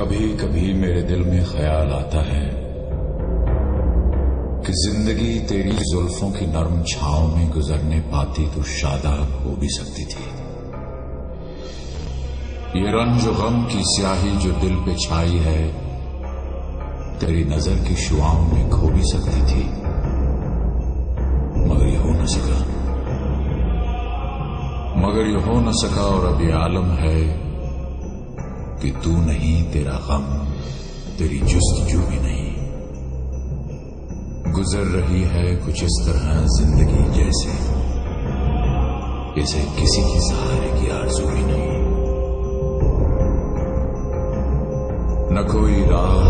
कभी कभी मेरे दिल में ख्याल आता है कि जिंदगी तेरी जुल्फों की नरम छांव में गुजरने पाती तो शादाब हो भी सकती थी। ये रंज गम की स्याही जो दिल पे छाई है तेरी नजर की शुआओं में खो भी सकती थी, मगर ये हो न सका। और अब ये आलम है कि तू नहीं, तेरा गम, तेरी जुस्तजू भी नहीं। गुजर रही है कुछ इस तरह जिंदगी जैसे इसे किसी की सहारे की आरज़ू भी नहीं। न कोई राह,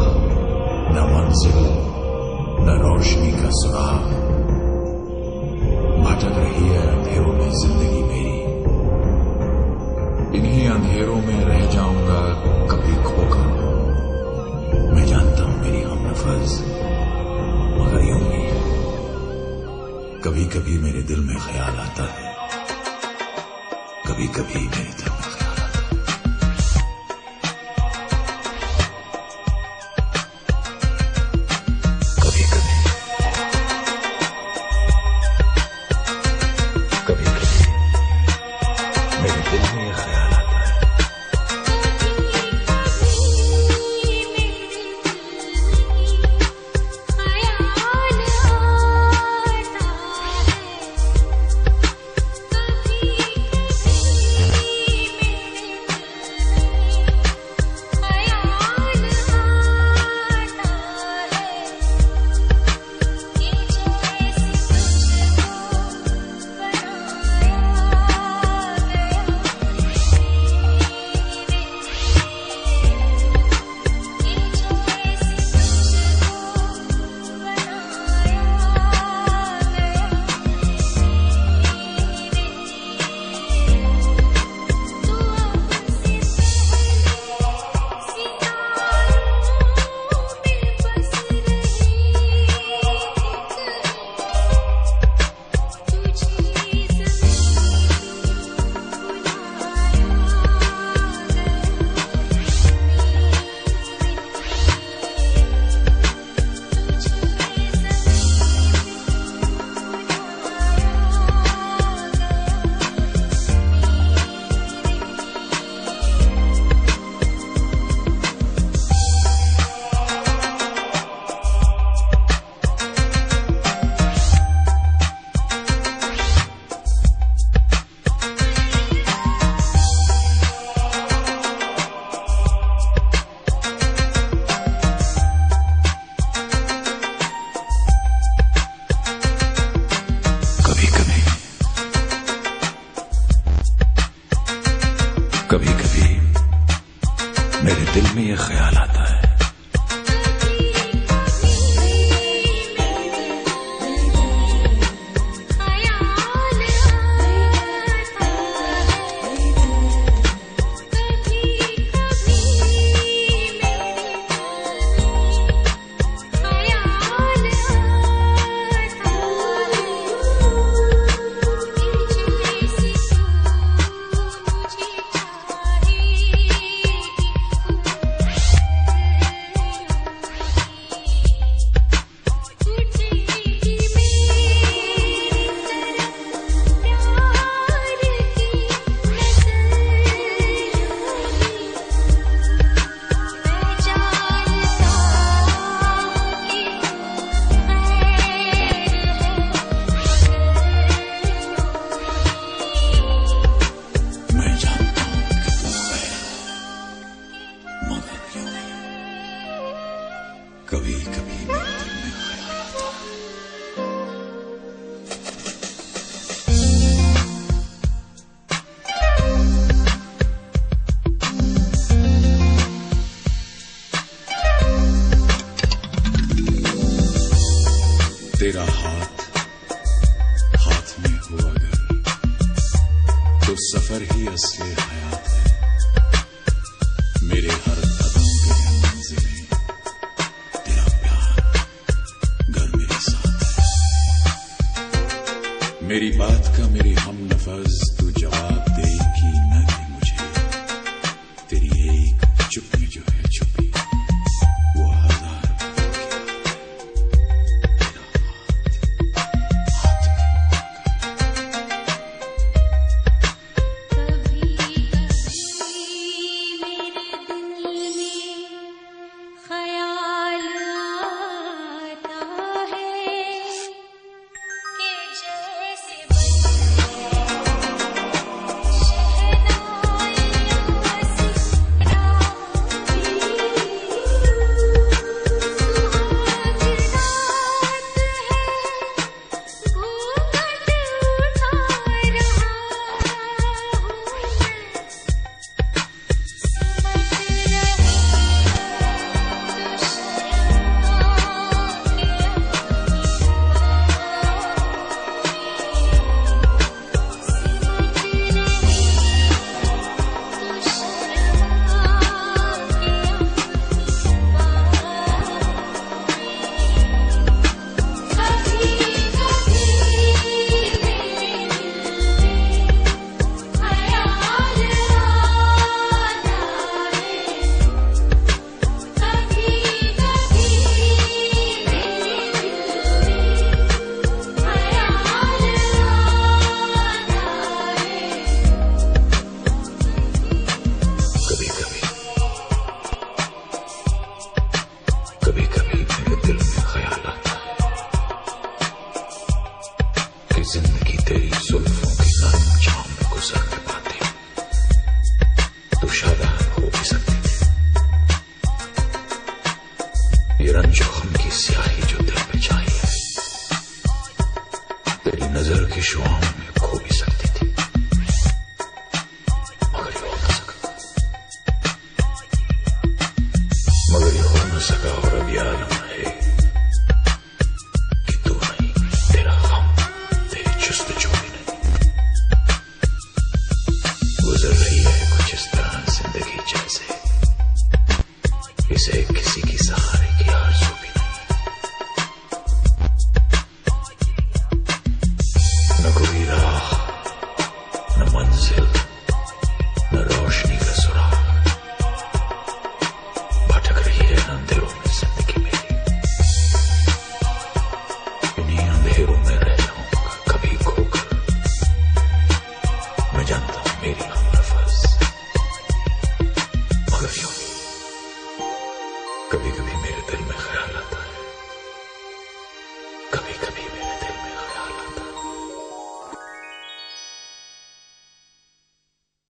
न मंजिल, न रोशनी का सुराग, भटक रही है अंधेरों में जिंदगी मेरी। इन्हीं अंधेरों में रह जाऊंगा कभी खोकर। मैं जानता हूं मेरी हमनफज़, मगर यूं ही कभी कभी मेरे दिल में ख्याल आता है, कभी कभी मेरे दिल में ख्याल आता है। कभी कभी मेरे दिल में ये ख्याल आता है। कभी कभी मेरे दिल में ये ख्याल आता है। कभी कभी मेरे दिल में ख्याल आता है। तेरा हाथ हाथ में हो अगर तो सफर ही असली हयात है। मेरे हर कदम पे मंजिलें तेरा प्यार घर मेरे साथ है। मेरी बात का मेरी हमनफज़ तू जवाब